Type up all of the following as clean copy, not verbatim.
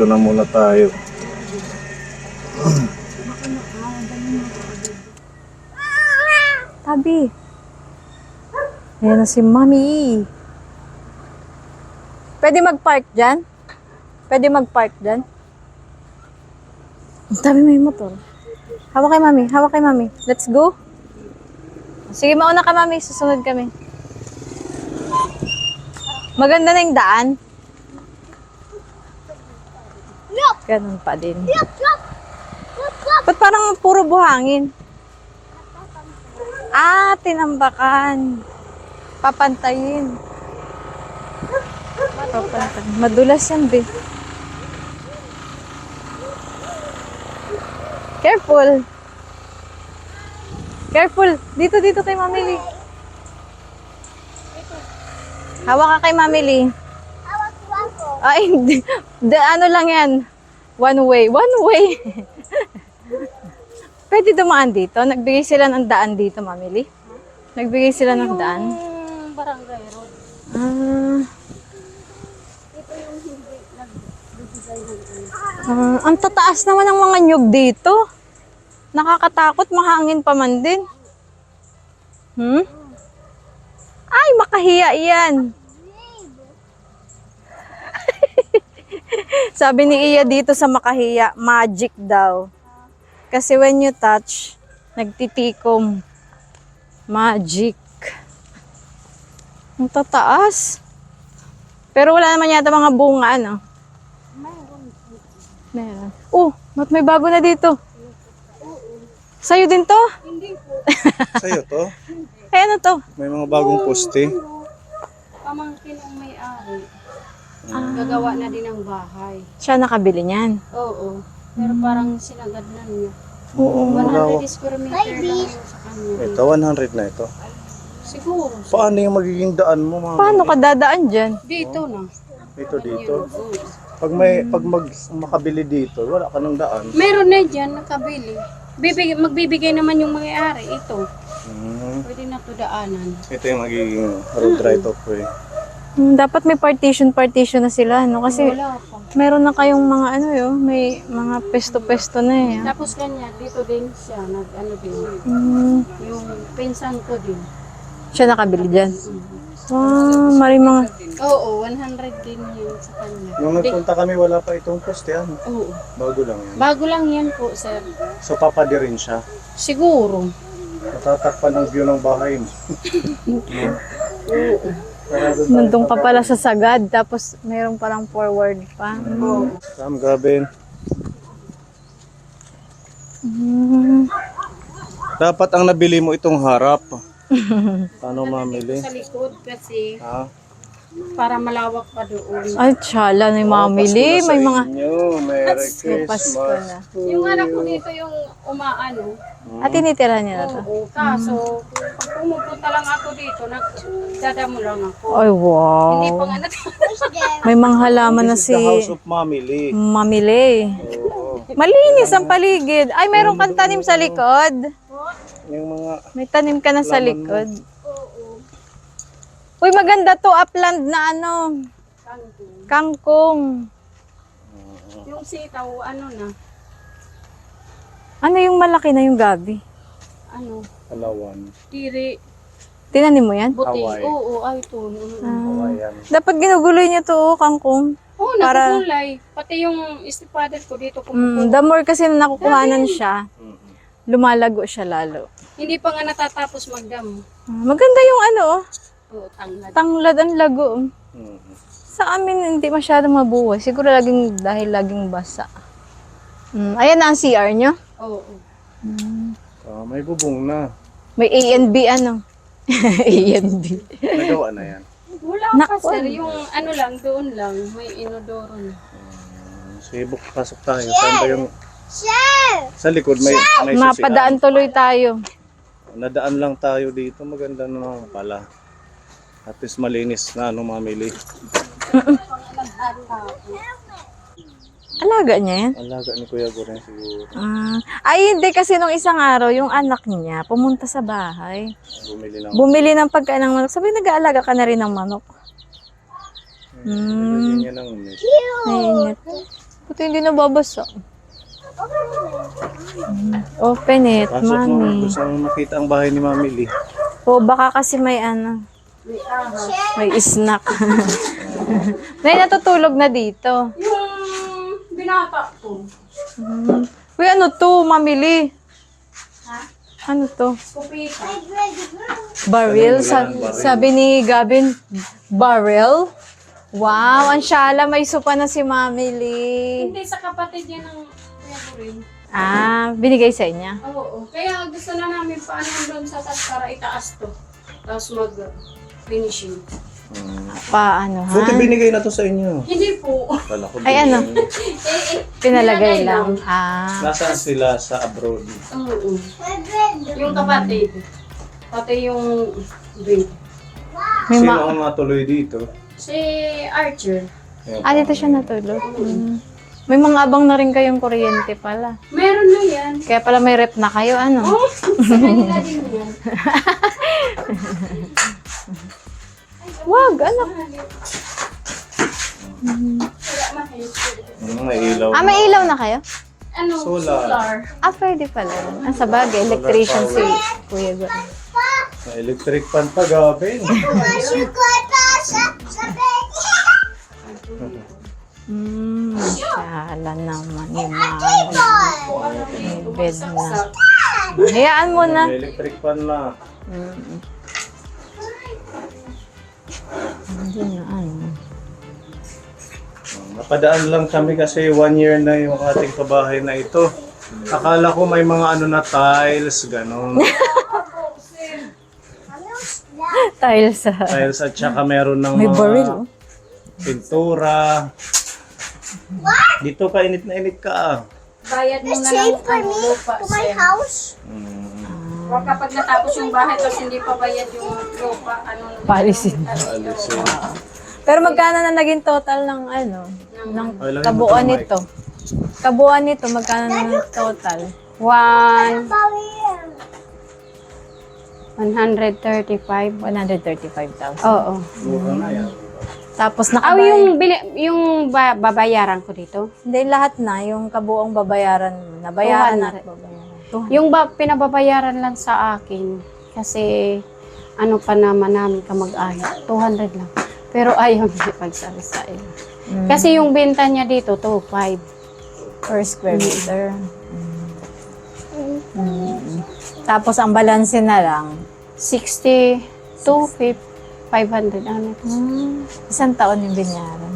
Dito na muna tayo. Tabi. Ayan na si Mami. Pwede mag-park dyan? Pwede mag-park dyan? Ang tabi may motor. Hawak kay Mami. Hawak kay Mami. Let's go. Sige, mauna ka Mami. Susunod kami. Maganda na yung daan. Ganun pa din. Ba't parang puro buhangin? Ah, tinambakan. Papantayin. Papantayin. Madulas yan, be. Careful. Careful. Dito kay Mami Lee. Hawak ka kay Mami Lee. Hawak ko ako. Ay, hindi. Ano lang yan? One way. One way. Pwede dumaan dito? Nagbigay sila ng daan dito, Mami Lee? Nagbigay sila ng daan? Barangay road. Ah. Ito yung hindi nagbibigay ng Ang tataas naman ng mga nyug dito. Nakakatakot, mahangin pa man din. Ay, makahiya yan. Sabi ni Iya dito sa makahiya, magic daw. Kasi when you touch, nagtitikom. Magic. Ang tataas. Pero wala naman yata mga bunga, ano? Meron. Oh, may bago na dito. Sa'yo din to? Hindi po. Sa'yo to? Ay, ano to? May mga bagong poste. Pamangkin ang may-ari. Gagawa na din ng bahay. Siya nakabili niyan. Oo. Pero parang sinagad na niya. Oo. 100 square meter lang yun sa kanya. Ito, 100 na ito. Siguro. Paano yung magiging daan mo, mga? Paano ka dadaan dyan? Dito na. Dito. Oo. Pag makabili dito, wala ka ng daan. Meron na dyan, nakabili. Magbibigay naman yung may-ari. Ito. Pwede na to daanan. Ito yung magiging road right of way. Dapat may partition na sila, no? Kasi Wala pa. meron na kayong mga ano yun, may mga pesto-pesto na eh. Tapos kanya, dito din siya, nag-ano din. Yung pinsan ko din. Siya nakabili dyan. Mari mga... Oo, 100 din yun sa kanya. Nung nagpunta kami, wala pa itong poste. Ano? Oo. Bago lang yan. Bago lang yan po, sir. So, papadi rin siya. Siguro. Matatakpan ng view ng bahay mo. Nandun ka pala sa sagad, tapos mayroong parang forward pa. Sam, Gabin. Dapat ang nabili mo itong harap. Paano mamili? Sa likod kasi Ha? para malawak pa doon. Ay, tsala na yung mamili. Pasko na May sa mga... inyo. Merry Pasko Christmas. na. Yung anak ko dito yung umaano. At tinitira niya na to. Oo, kaso pag pumupunta lang ako dito, nagdadamo lang ako. Ay, wow. Hindi pa nga May mga halaman na This is si the house of Mamili. mamili. Oo. Malinis ang paligid. Ay, meron kang tanim sa likod. Yung mga May tanim ka na sa Laman mo. likod. Uy, maganda to. Upland na ano. Kangkong. Yung sitaw, ano na, Ano yung malaki na yung gabi? ano, Palawan. tiri, Tinanim mo yan? buti. Hawaii. Oo, ay ito. Hawaiian. Dapat ginuguloy niya to, kangkong. Oo, Para- nagugulay. Pati yung stepfather ko dito kumukuha. The more kasi na nakukuhanan siya, lumalago siya lalo. Hindi pa nga natatapos magdamo. Maganda yung ano, oh. Oo, tanglad. Tanglad ang lago. Mhm. Sa amin, hindi masyadong mabuhay. Siguro dahil laging basa. Ayan na ang CR nyo. Oo. May bubong na. May A and B, ano? A and B. Nagawa na yan. Wala pa Naku, sir, yung ano lang, doon lang, may inodoro na. Sige, pasok tayo. Saan ba yung... Sa likod may Mapadaan tuloy tayo. Nadaan lang tayo dito. Maganda naman pala. At least malinis na mamili. Alaga niya yan? Alaga ni Kuya Goren siguro. Ay, hindi kasi nung isang araw, yung anak niya pumunta sa bahay. Bumili ng... Bumili ng pagkain ng manok. Sabi, nag-aalaga ka na rin ng manok. Lagyan niya ng mess. Mainit. Buti hindi nababasa. Open it, Pasok mo, mami. gusto mo makita ang bahay ni Mami Lee. O baka kasi may ano, may snack. Nay, natutulog na dito. Yung binata ko. Uy, ano to, mamili? Ano to? Kupita. Barrel? Ano yan, barrel? Sabi ni Gavin, barrel? Wow, ang syala, may sopa na si Mami Lee. Hindi, sa kapatid niya ng kuya ko rin. Ah, binigay sa inyo? Oo. Kaya gusto na namin paano doon sa taas para itaas to. Tapos mag-finishing. Paano, ha? Buti binigay na to sa inyo. Hindi po. Kala ko Ay, ano? Pinalagay nilagay lang. Ah. Nasaan sila sa abroad? Oo. Yung kapatid. Pati yung babe. May Sino ma- ang matuloy dito? Si Archer. Ayan. Ah, dito siya natulog. May mga abang na rin kayong kuryente pala. Meron na yan. Kaya pala may rep na kayo, ano? Oh, sa kanila din yan. Wag, anak. May ilaw. Ah, may ilaw na kayo? Ano? Solar. Ah, pwede pala. Ah, sa bagay, electrician si Kuya Go. May electric fan pa, Gavin. Sala naman ni Mami. May bed na. Hayaan mo na. May electric fan na. Hindi na, ano. Napadaan lang kami kasi 1 year na yung ating pabahay na ito. Akala ko may mga ano na tiles, gano'n. Tiles sa... Tiles at saka meron ng May mga baril, oh. pintura. Dito ka, init na init ka ah. Bayad mo na lang ang lupa. To my house. Huwag kapag natapos yung bahay tapos hindi pa bayad yung lupa. Ano, Palisin. Alisin. Pero magkano na naging total ng ano? Ng Ay, lagyan mo kabuuan ito, nito? Kabuuan nito, magkano na ng total? 135. 135,000. Oo. Mura na yan. Tapos Ah, nakabayad. yung babayaran ko dito. Hindi, lahat na. Yung kabuong babayaran mo. Nabayaran na. 200. Babayaran. Yung pinababayaran lang sa akin, kasi ano pa naman namin kamag-anak, 200 lang. Pero ayaw niya pagsabi sa iyo. Kasi yung benta niya dito, 2.5. Per square meter. Tapos ang balanse na lang. 60 to 500. Ano? Isang taon yung binyaran.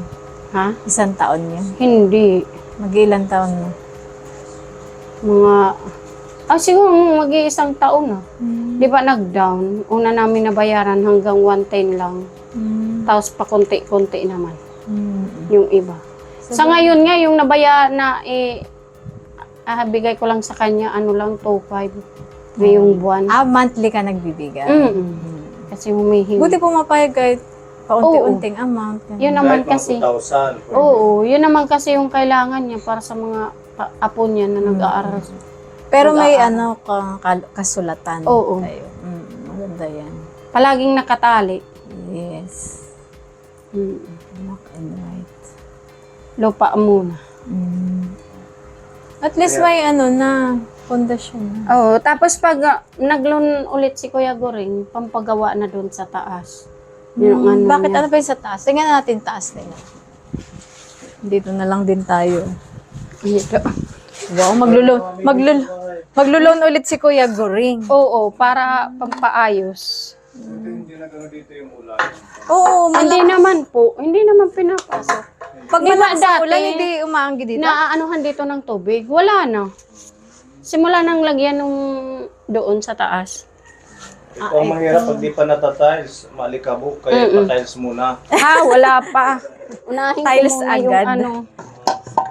Ha? Isang taon yun. Hindi. Mag-ilang taon mo? Siguro mag-iisang taon na. Di ba nag-down? Una namin nabayaran hanggang 110 lang. Tapos pa konti-konti naman. Yung iba. Sa ngayon nga, yung bigay ko lang sa kanya, ano lang, 2.5. Ngayong buwan. Ah, monthly ka nagbibigay. Kasi humihingi. Buti pumapayag kahit paunti-unting amount. Yun naman Kahit kasi. mga 2,000. Oo, yun naman kasi yung kailangan niya para sa mga apo niya na nag-aaral. Pero may ano kang kasulatan. Oo. Kayo. Maganda yan. Palaging nakatali. Yes. Black and white. Lupa muna. At least may ano na, pundasyon. Oo, tapos pag nag-loan ulit si Kuya Goring, pampagawa na doon sa taas. Yung ano Bakit niya. ano pa yung sa taas? Tingnan natin taas nila. Dito na lang din tayo. Dito. Wow, maglo-loan ulit si Kuya Goring. Oo, para pampaayos. Hindi na gano'n dito yung ulan. Oo, Hindi naman po, hindi naman pinapasok. pag Di ba malakas ang dati, ulan, hindi umaanggi dito. Naaanuhan dito ng tubig, wala na. Simula nang lagyan nung doon sa taas. Ito ang mahirap pag di pa natatiles, maalikabok, kaya pa-tiles muna. Wala pa. Unahin ko Tiles muna yung agad. ano.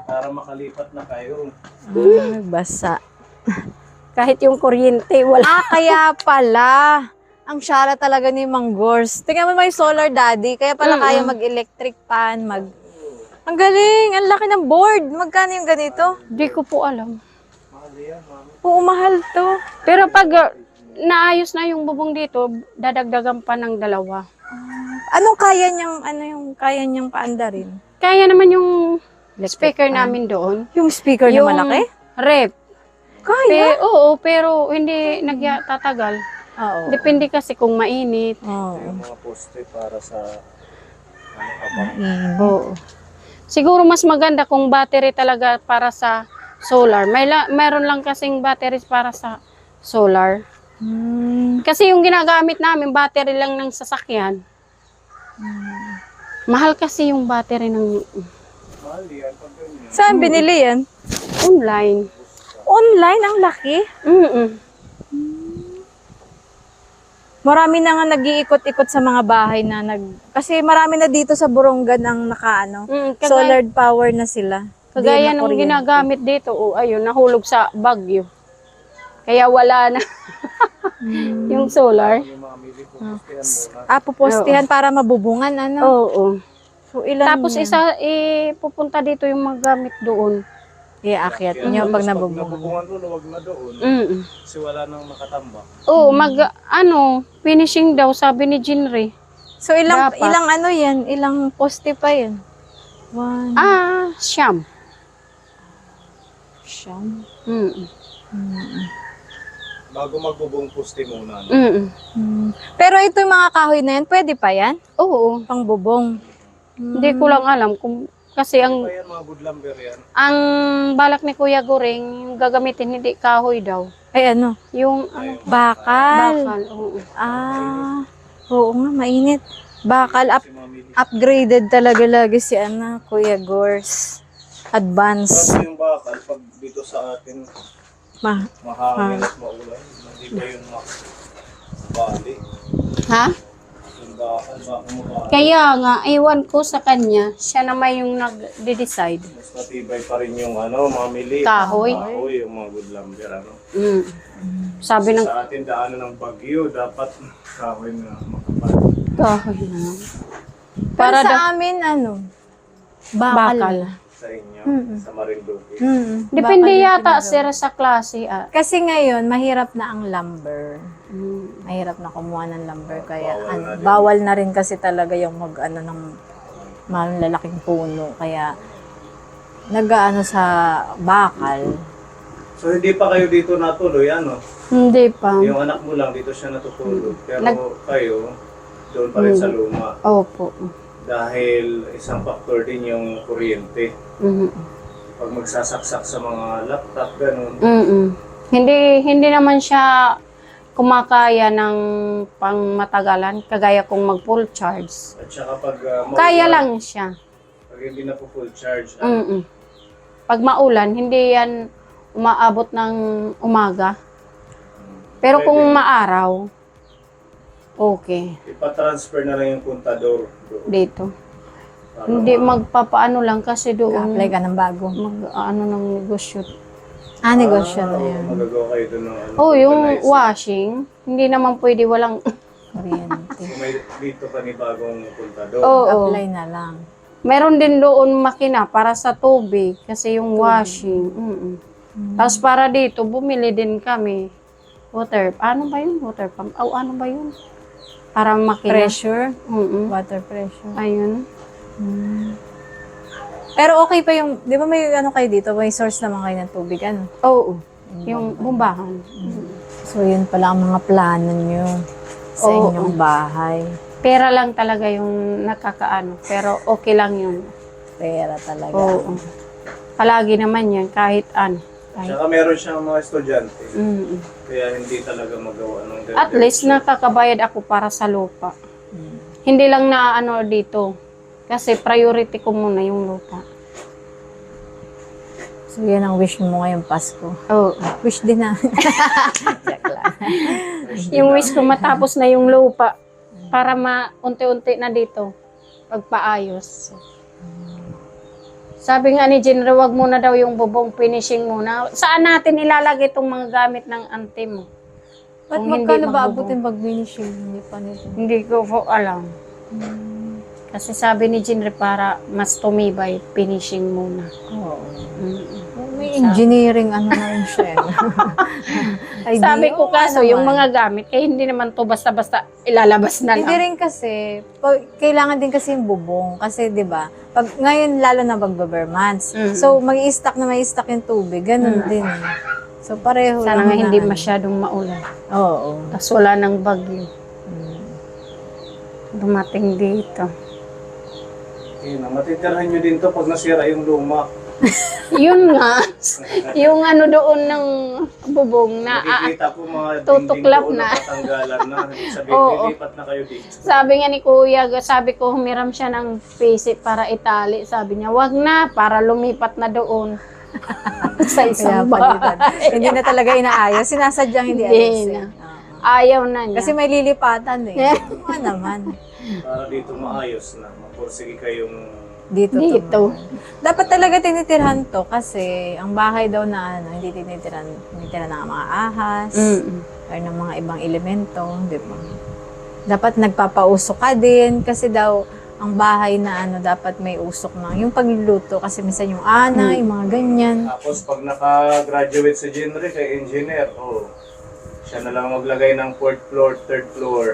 Para makalipat na kayo. Basa. Kahit yung kuryente, wala. Ah, kaya pala. Ang syara talaga ni Mang Gors. Tingnan mo may solar daddy. Kaya pala kaya mag-electric fan, Ang galing! Ang laki ng board. Magkano yung ganito? Di ko po alam. Oo, mahal to. Pero pag naayos na yung bubong dito, dadagdagan pa ng 2. Anong kaya niyang, ano yung kaya niyang paandarin? Kaya naman yung speaker namin doon. Yung speaker na malaki? Rep. Kaya? Oo, pero hindi tatagal. Oo. Depende kasi kung mainit. Oo. Yung mga poste para sa abang. Oo. Siguro mas maganda kung battery talaga para sa solar. Meron lang kasing batteries para sa solar. Kasi yung ginagamit namin, battery lang ng sasakyan. Mahal kasi yung battery ng Mahal yan pag ganyan. Saan binili yan? online. Online, ang laki. Mm-mm. Marami na nga nag-iikot-ikot sa mga bahay na kasi marami na dito sa Borongan ang nakaano. Solar power na sila. Kagaya Di na nung kuryente. ginagamit dito, ayun, nahulog sa bagyo. Kaya wala na yung solar. Yung mga mili po, postehan muna. Pupostihan para mabubungan, ano? Oo. So, ilan Tapos yan? pupunta dito yung magagamit doon. Iakyat nyo pag Pag nabubungan. nabubungan doon, huwag na doon. Mm. Kasi wala nang makatambak. Oo, finishing daw, sabi ni Jinri. So, ilang Dapat. ilang ano yan? Ilang poste pa yan? 1, Siyam. siyam. Mm. Bago magbubong poste muna. No? Mm. Pero ito yung mga kahoy na yan, pwede pa yan? Oo. Pang bubong. Hindi ko lang alam kung kasi Pa yan, mga good lumber yan. ang balak ni Kuya Goring, yung gagamitin hindi kahoy daw. Ay, ano? Yung Bakal. bakal. Oo. Oo nga, mainit. Bakal, Si mga mili. upgraded talaga lagi si Kuya Gors. Advance. Kasi yung bakal, pag dito sa atin, mahangin at maulan. Hindi ba yun bali? Ha? Yung bakal, baka mabali. Kaya nga, iwan ko sa kanya, siya naman yung nag-decide. Mas matibay pa rin yung mga mili. Kahoy. Kahoy, yung mga good lumber. Mm. Sabi ng Sa atin, daanan ng bagyo, dapat kahoy na makapal. kahoy na. Para Para sa amin, bakal. bakal. Sa inyo, sa Marinduque. Depende Bakal yung yata pinagawa. sir sa klase. Kasi ngayon, mahirap na ang lumber. Mm. Mahirap na kumuha ng lumber. Kaya Bawal na din. bawal na rin kasi talaga yung ng malalaking puno. Kaya nag-aano sa bakal. So, hindi pa kayo dito natuloy, Hindi pa. Yung anak mo lang, dito siya natutulog. Pero kayo, doon pa rin sa luma. Opo. Dahil isang factor din yung kuryente. Mhm. Pag magsasaksak sa mga laptop, ganun. Mm-mm. Hindi naman siya kumakaya ng pangmatagalan, kagaya kung mag full charge. At saka pag Kaya maulan, lang siya. pag hindi na po full charge, Mm-mm. Pag maulan, hindi yan umaabot ng umaga. Pero kung maaraw, okay. ipatransfer na lang yung kontador doon. Dito. Para Hindi magpapaano lang kasi doon Apply ka ng bago. ng negosyo. Negosyo na yan. Magagawa kayo doon ng Yung organizing. washing, hindi naman pwede walang Kuryente. Kung may dito panibagong kontador. Oo. Apply na lang. Meron din doon makina para sa tubig kasi yung washing. Mm-mm. Tapos para dito, bumili din kami ano ba yun? Water pump? Ano ba yun? Para makina. Pressure. Mm-mm. Water pressure. Ayun. Pero okay pa yung, di ba may kayo dito? May source naman kayo ng tubig, Oo. Yung bumbahan. So, yun pala ang mga plano nyo sa Oo. inyong bahay. Pera lang talaga yung nakakaano. Pero okay lang yun. Pera talaga. Oo. Palagi naman yan, kahit ano. Tsaka meron siyang mga estudyante. Mm. Kaya hindi talaga magawa ng At least nakakabayad ako para sa lupa. Hindi lang na ano dito. Kasi priority ko muna yung lupa. So, yan ang wish mo ngayong Pasko. Oo. Wish din na. Check lang. Yung wish ko matapos na yung lupa para unti-unti na dito pagpaayos. Sabi nga ni Jenra, wag muna daw yung bubong, finishing muna. Saan natin ilalagay itong mga gamit ng auntie mo? Ba't Kung hindi magkano ba magbubong. abutin pag-finishing? Hindi pa nito. Hindi ko po alam. Kasi sabi ni Jenra para mas tumibay, finishing muna. Oo. Mm. May engineering ano na rin siya. Ay, Sabi ko kaso, yung naman. mga gamit, kaya hindi naman to basta-basta ilalabas na Hindi lang. rin kasi, kailangan din kasi yung bubong. Kasi, di ba, pag ngayon lalo na magbe-bare months. Mhm. So, mag-i-stack na may-stack yung tubig. Ganun din. So, pareho Sana lang nga hindi na, masyadong maulan. Oo. Tapos wala nang bagyo. Dumating dito. Yun, matitirhan nyo din to pag nasira yung luma. Yun nga, yung ano doon ng bubong na Nakikita ko mga tutuklap dingding doon na. na patanggalan na. Ibig sabihin, Oo. lilipat na kayo dito. sabi nga ni Kuya, sabi ko humiram siya ng PC para itali. Sabi niya, wag na, para lumipat na doon. Sa Kaya isang palitan. bahay. Hindi na talaga inaayos. Sinasadyang hindi Hindi ayos. na. Oo. Ayaw na niya. Kasi may lilipatan eh. Ano naman. Para dito maayos na. Mapursige kayong Dito. Dito. Dapat talaga tinitirhan to kasi ang bahay daw na ano, hindi tinitiran ng mga ahas or ng mga ibang elemento, di ba? Dapat nagpapausok ka din kasi daw ang bahay na ano dapat may usok na yung pagluluto kasi minsan yung ana, yung mga ganyan. Tapos pag naka-graduate sa genre kay engineer, siya na lang maglagay ng 4th floor, 3rd floor.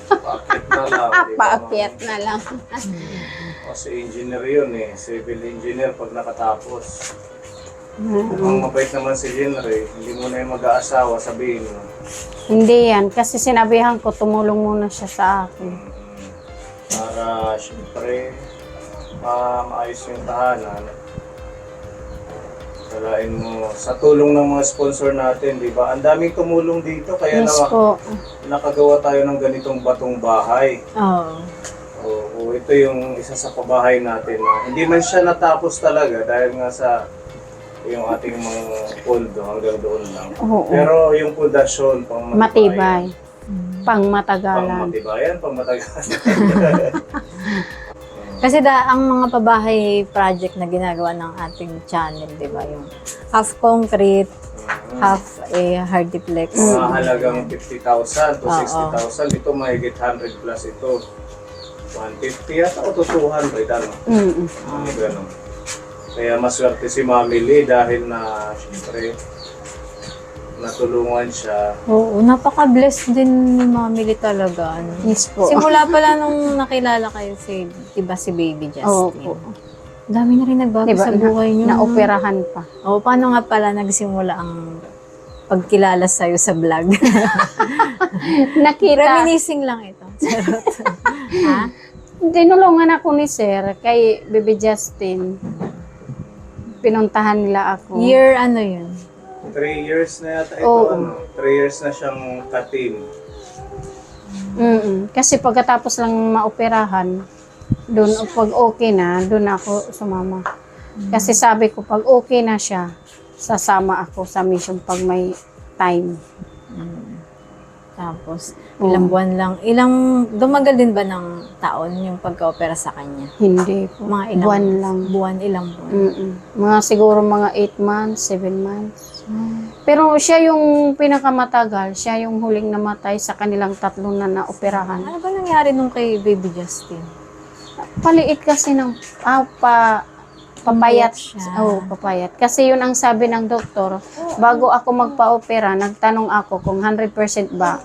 Paakyat na lang. di ba? Paakyat na lang. Kasi engineer yun eh. Civil engineer pag nakatapos. Ang mabait naman si genre, hindi mo na yung mag-aasawa, sabihin mo. Hindi yan. Kasi sinabihan ko, tumulong muna siya sa akin. Para syempre, maayos yung tahanan. Salain mo, sa tulong ng mga sponsor natin, di ba? Ang daming tumulong dito, kaya Yes po. nakagawa tayo ng ganitong batong bahay. Oo. Oo, ito yung isa sa pabahay natin. Hindi man siya natapos talaga dahil nga sa yung ating mga poldo hanggang doon lang. Oo. Pero yung pundasyon, pang Matibay. Pang Pang matagalan. matibayan, pang matagalan. Kasi ang mga pabahay project na ginagawa ng ating channel, di ba? Yung half concrete, half hardiplex. Mga halagang 50,000 to Oo. 60,000. Ito mahigit 100 plus ito. 150 yata o to 200, ano? Ano ganun. Kaya maswerte si Mami Lee dahil na, syempre, natulungan siya. Oo, napaka-blessed din ni Mami Lee talaga. Ano. Yes po. Simula pala nung nakilala kayo si Baby Justin. Opo. Dami na rin nagbago Diba, sa buhay niyo. na-operahan pa. O, paano nga pala nagsimula ang pagkilala sa'yo sa vlog? Nakita, Reminiscing lang ito. Charot. Ha? tinulungan ako ni Sir kay Baby Justin. Pinuntahan nila ako. Year ano yun? 3 years na yata ito, Oo. 3 years na siyang ka-team. Kasi pagkatapos lang maoperahan, doon pag okay na, doon ako sumama. Kasi sabi ko, pag okay na siya, sasama ako sa mission pag may time. Tapos, ilang buwan lang. Dumagal din ba ng taon yung pagka-opera sa kanya? Hindi po. Mga ilang Buwan lang. Ilang buwan. Mga siguro mga 8 months, 7 months. Pero siya yung pinakamatagal, siya yung huling namatay sa kanilang tatlo na naoperahan. Ano ba nangyari nung kay Baby Justin? Paliit kasi ng papayat siya. Oo, papayat. Kasi yun ang sabi ng doktor, bago ako magpa-opera, nagtanong ako kung 100% ba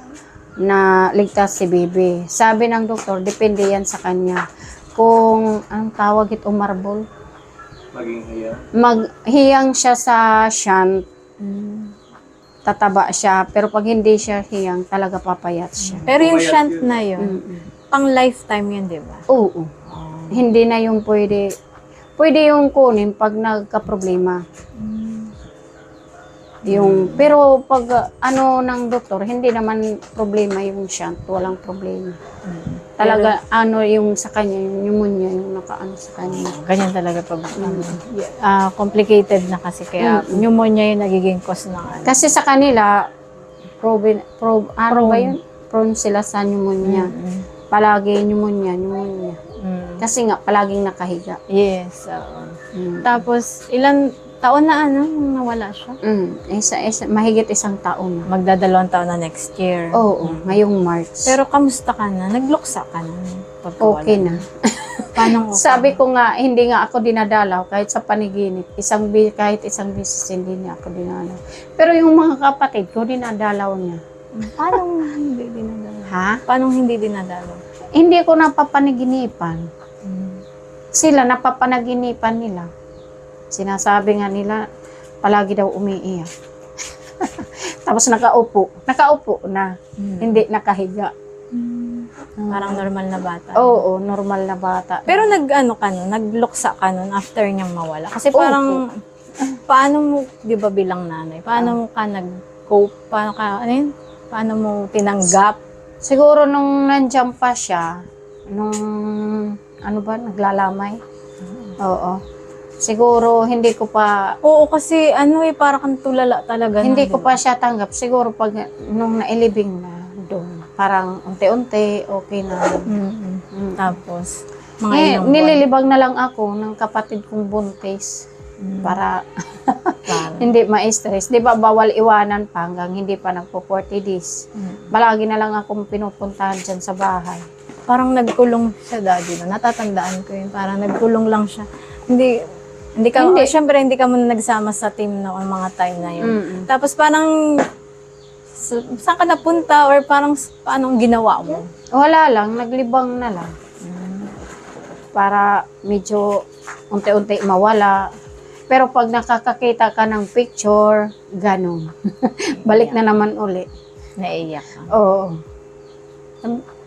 na ligtas si baby. Sabi ng doktor, depende yan sa kanya. Kung, anong tawag ito, marble? Maging hiya. Maghiyang siya sa shunt, tataba siya. Pero pag hindi siya hiyang, talaga papayat siya. Pero yung Pumayat shunt yun. na yun, pang lifetime yun, di ba? Oo. Hindi na yung pwede yung kunin pag nagka-problema. Pero pag ano ng doktor, hindi naman problema yung shunt, walang problema. Talaga yung sa kanya, yung pneumonia yung nakaano sa kanya. Ganyan talaga pag complicated na kasi kaya pneumonia yung nagiging cause ng ano. Kasi sa kanila, prone sila sa pneumonia. Palagi pneumonia. Kasi nga, palaging nakahiga. Yes. Tapos, ilang taon na nung nawala siya? Mahigit 1 taon na. Magdadalawang taon na next year. Oo, ngayong March. Pero kamusta ka na? Nagluksa ka na? Pagkawala? Okay na. Paano ko? Sabi ko nga, hindi nga ako dinadalaw kahit sa paniginip. Kahit isang beses hindi niya ako dinalaw. Pero yung mga kapatid ko, dinadalaw niya. Paano hindi dinadalo? Ha? Paano hindi dinadalo? Hindi ko napapanaginipan. Sila napapanaginipan nila. Sinasabi nga nila, palagi daw umiiyak. Tapos nakaupo na, hindi nakahiga. Parang normal na bata. Oo, normal na bata. Pero nagluksa ka nun after niyang mawala. Kasi parang, paano mo, di ba bilang nanay, paano mo ka nag-cope, paano mo tinanggap? Siguro nung nandiyan pa siya, naglalamay? Oo. Siguro hindi ko pa, Oo, kasi parang kang tulala talaga. hindi na, ko di ba? pa siya tanggap. Siguro pag nung nailibing na doon, parang unti-unti, okay na. Tapos, mga Eh, ilang buwan. nililibang na lang ako ng kapatid kong buntis para hindi ma-stress. Di ba bawal iwanan pa hanggang hindi pa nagpo-40 days. Palagi na lang akong pinupuntahan dyan sa bahay. Parang nagkulong siya daddy. No? Natatandaan ko yun. Parang nagkulong lang siya. Siyempre hindi ka muna nagsama sa team no, ang mga time na yun. Tapos parang, saan ka napunta or parang paano ginawa mo? Wala lang, naglibang na lang. Para medyo unti-unti mawala. Pero pag nakakakita ka ng picture, ganun. Balik na naman uli. Naiiyak ka. Oo.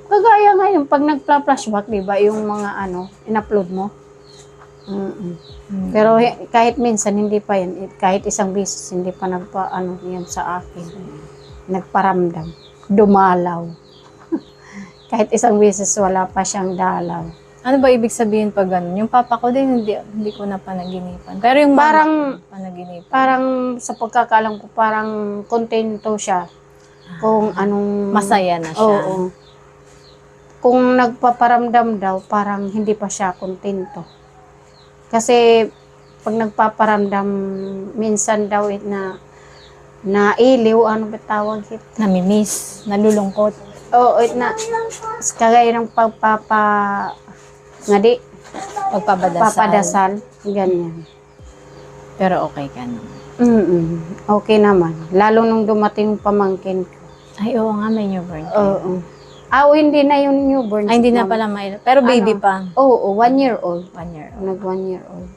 Kagaya ngayon, pag nagpa-flashback, di ba, yung mga in-upload mo. Pero kahit minsan, hindi pa yan. Kahit isang beses, hindi pa yan sa akin. Nagparamdam. Dumalaw. Kahit isang beses, wala pa siyang dalaw. Ano ba ibig sabihin pag ganun? Yung papa ko din, hindi ko na panaginipan. Pero yung Parang- mama ko, panaginipan. Parang sa pagkakalam ko, parang kontento siya kung anong... Masaya na siya. Oo. Kung nagpaparamdam daw, parang hindi pa siya kontento. Kasi pag nagpaparamdam, minsan daw nailiw, ano ba tawag ito? Namimiss, nalulungkot. Oo, kagaya ng ngadi, papadasal, ganyan. Pero okay ka naman. Okay naman. Lalo nung dumating yung pamangkin ko. Ay, oo nga, may newborn ka. Oo. Hindi na yung newborn. Ay, hindi na pala may... Pero baby pa. Oo, 1 year old. 1 year old. Nag 1 year old.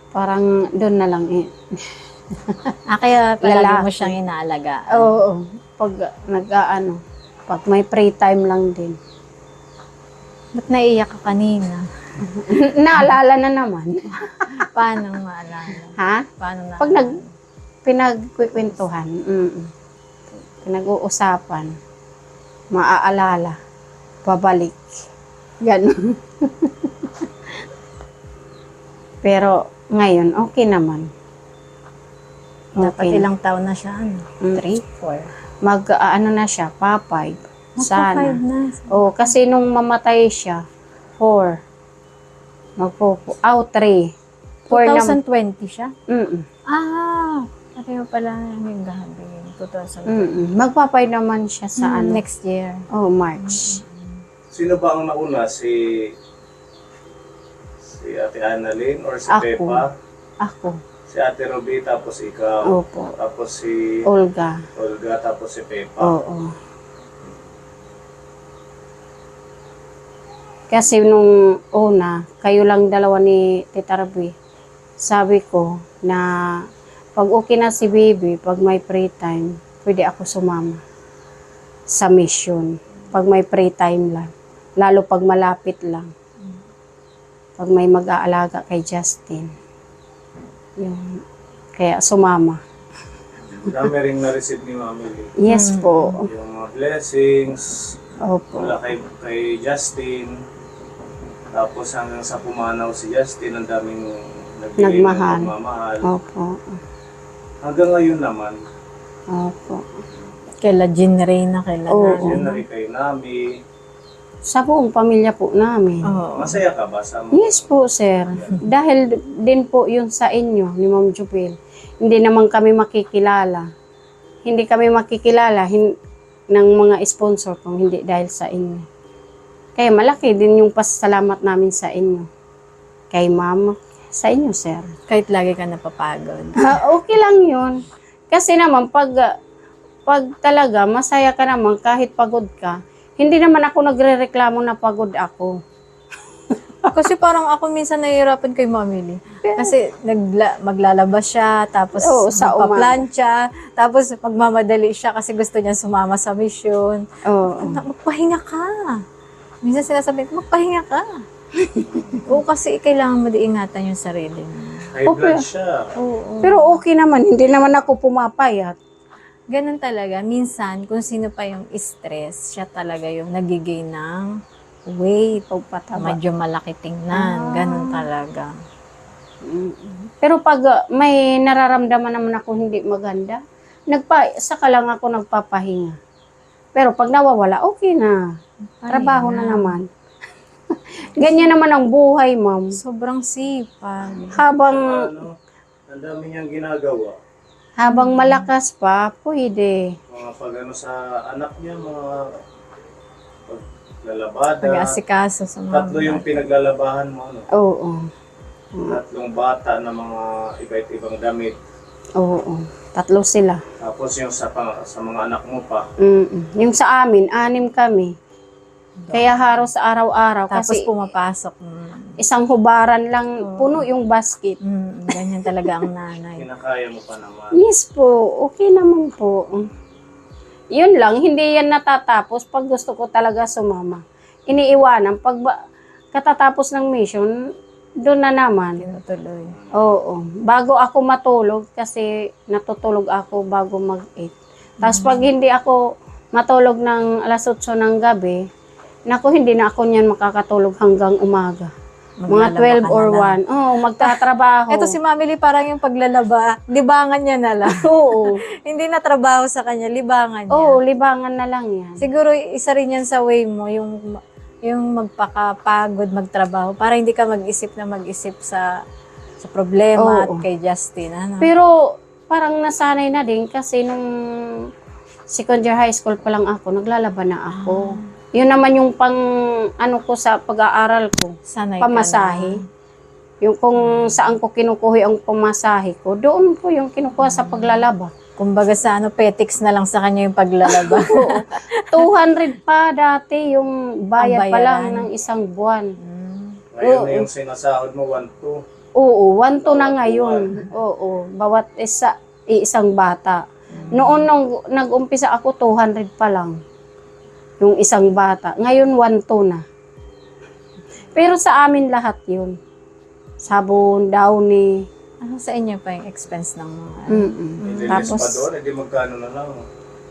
Parang doon na lang eh. Kaya palagi Lalaki. mo siyang inaalagaan. Oo. Pag pag may free time lang din. Ba't naiiyak ka kanina? Naalala na naman. Paano maalala? Ha? Paano na? Pag pinagkikwentuhan, pinag-uusapan, maaalala, babalik. Ganun. Pero ngayon, okay naman. Dapat Okay. ilang taon na siya? 3, 4. Na siya, pa-5. Sana. 5 na. Kasi nung mamatay siya, 4. 3. 4 na. 2020 siya? Pareho pala yung gabi. 2020. Magpa-5 naman siya sa Next year. March. Sino ba ang nauna? Si Ate Annalyn or si Ako. Pepa? Ako. Si Ate Ruby, tapos ikaw. Opo. Tapos si Olga. Olga, tapos si Pepa. Oo. Kasi nung una, kayo lang dalawa ni Tita Ruby. Sabi ko na pag okay na si baby, pag may free time, pwede ako sumama sa mission. Pag may free time lang. Lalo pag malapit lang. Pag may mag-aalaga kay Justin. Kaya sumama. Dami rin na-receive ni Mami Lee. Yes po. Yung mga blessings, Opo. mula kay Justin. Tapos hanggang sa pumanaw si Justin, ang daming nagbigay ng Nagmahal. pagmamahal. Opo. Hanggang ngayon naman, Opo. Kaila Jean Reyna, kaila Oo. Nana. yun na rin kay Nami. Sa buong pamilya po namin. Oo. Masaya ka ba sa mga? Yes po, sir. Dahil din po yun sa inyo, ni Ma'am Jubel. Hindi naman kami makikilala. Hindi kami makikilala ng mga sponsor kung hindi dahil sa inyo. Kaya malaki din yung pasasalamat namin sa inyo. Kay ma'am, sa inyo, sir. Kahit lagi ka napapagod. Okay lang yun. Kasi naman, pag talaga masaya ka naman kahit pagod ka, hindi naman ako nagrereklamo na pagod ako. Kasi parang ako minsan nahihirapan kay Mami Lee. Kasi maglalabas siya, tapos Oo, sa magpaplantsa, tapos magmamadali siya kasi gusto niya sumama sa mission. Oo. Magpahinga ka. Minsan sinasabi ko, magpahinga ka. Oo, kasi kailangan mo diingatan yung sarili mo. High blood siya. Oo. Pero okay naman, hindi naman ako pumapayat. Ganun talaga. Minsan, kung sino pa yung stress, siya talaga yung nagigay ng weight. Pagpataba. Medyo malaki tingnan. Ganun talaga. Pero pag may nararamdaman naman ako hindi maganda, saka lang ako nagpapahinga. Pero pag nawawala, okay na. Trabaho na naman. Ganyan naman ang buhay, ma'am. Sobrang sipag. Ang dami niyang ginagawa. Habang malakas pa, pwede. Mga pag sa anak niya, mga paglalabada. Pag-asikaso sa mga Tatlo yung pinaglalabahan mo. Oo. Tatlong bata na mga iba't ibang damit. Oo. 3 sila. Tapos yung sa mga anak mo pa. Yung sa amin, 6 kami. Kaya halos araw-araw Tapos kasi pumapasok. isang hubaran lang puno yung basket. Ganyan talaga ang nanay. Kinakaya mo pa naman. Yes po, okay naman po. Yun lang, hindi yan natatapos pag gusto ko talaga sumama. Iniiwanan, katatapos ng mission, doon na naman. Tinutuloy. Oo, bago ako matulog, kasi natutulog ako bago mag-8. Tapos pag hindi ako matulog ng alas 8 ng gabi, naku, hindi na ako niyan makakatulog hanggang umaga. Mga 12 or 1. Oo, magtatrabaho. Ito si Mami Lee, parang yung paglalaba, libangan niya na lang. Oo. Hindi na trabaho sa kanya, libangan niya. Oo, libangan na lang yan. Siguro isa rin yan sa way mo, yung magpakapagod, magtrabaho, para hindi ka mag-isip sa problema at Oo. kay Justin. Ano? Pero parang nasanay na din kasi nung second year high school pa lang ako, naglalaba na ako. Yun naman yung ko sa pag-aaral ko, Sanay pamasahe. Yung kung saan ko kinukuha ang pamasahe ko, doon ko yung kinukuha sa paglalaba. Kumbaga sa petics na lang sa kanya yung paglalaba. 200 pa dati yung bayad pa lang Ang ng isang buwan. Ngayon Oo. na yung sinasahod mo, 1-2. Oo, 1-2 na ngayon. Oo, bawat isang bata. Noon nung nag-umpisa ako, 200 pa lang. Yung isang bata. Ngayon, 1-2 na. Pero sa amin lahat yun. Sabon, downy. Sa inyo pa yung expense ng mga... Hindi pa doon, hindi magkano na lang.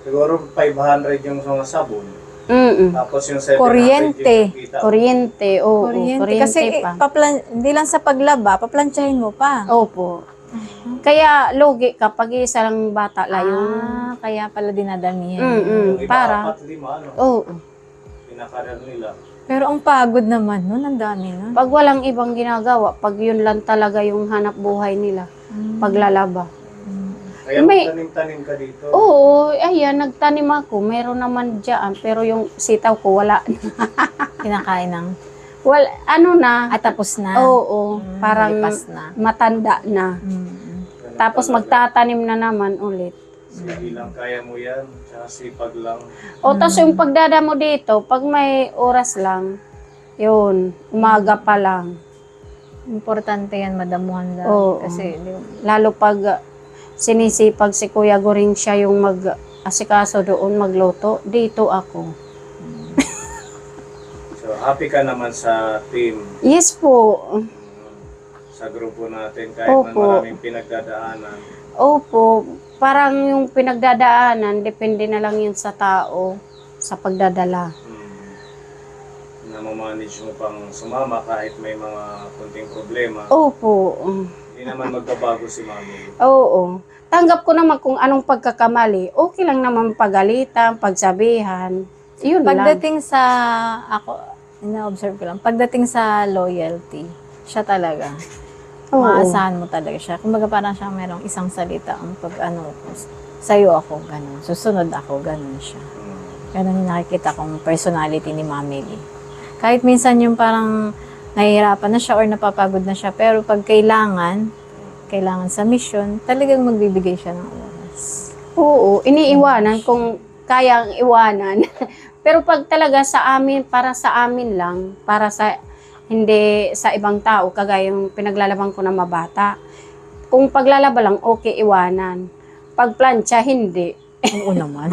Siguro 500 yung mga sabon. Tapos yung 700 Kuryente. yung kita. Kuryente, oo. Kuryente. Kasi pa. hindi lang sa paglaba, paplantsahin mo pa. Opo. Kaya logi kapag isa lang bata lang yung... Kaya pala dinadamihan. Yung iba, Para. 4-5, ano, Oo. pinakaral nila. Pero ang pagod naman nun, ang dami nun. Pag walang ibang ginagawa, pag yun lang talaga yung hanap buhay nila, paglalaba. Kaya May- magtanim-tanim ka dito. Oo, ayan, nagtanim ako. Meron naman dyan, pero yung sitaw ko wala. Kinakain ng... Well, ano na? tapos na. Oo, parang Lipas na. matanda na. Ganun Tapos talaga. magtatanim na naman ulit. Sige lang, kaya mo yan. Tsaka sipag lang. O, tapos yung pagdadamo dito, pag may oras lang, yun, umaga pa lang. Importante yan, madamuhan lang. Oo. Kasi, Lalo pag sinisipag si Kuya Goring siya yung mag-asikaso doon, magluto, dito ako. So, happy ka naman sa team. Yes po. Sa grupo natin, kahit man Opo. maraming pinagdadaanan. Opo, parang yung pinagdadaanan, depende na lang yun sa tao, sa pagdadala. Na mamanage mo pang sumama kahit may mga kunting problema. Opo. Hindi naman magbabago si Mami. Oo. Tanggap ko naman kung anong pagkakamali. Okay lang naman pagalitan, pagsabihan. Yun lang. pagdating sa... ina-observe ko lang, pagdating sa loyalty, siya talaga. Oo. Maasahan mo talaga siya. Kumbaga parang siya merong isang salita ang sa'yo ako, ganun. Susunod ako, ganun siya. Ganun yung nakikita kong personality ni Mami Lee. Kahit minsan yung parang nahihirapan na siya or napapagod na siya, pero pag kailangan sa mission, talagang magbibigay siya ng oras. Oo, iniiwanan kung kayang iwanan. Pero pag talaga sa amin, para sa amin lang, para sa hindi sa ibang tao, kagaya yung pinaglalaban ko na mabata. Kung paglalaba lang, okay, iwanan. Pag plancha, hindi. Oo naman.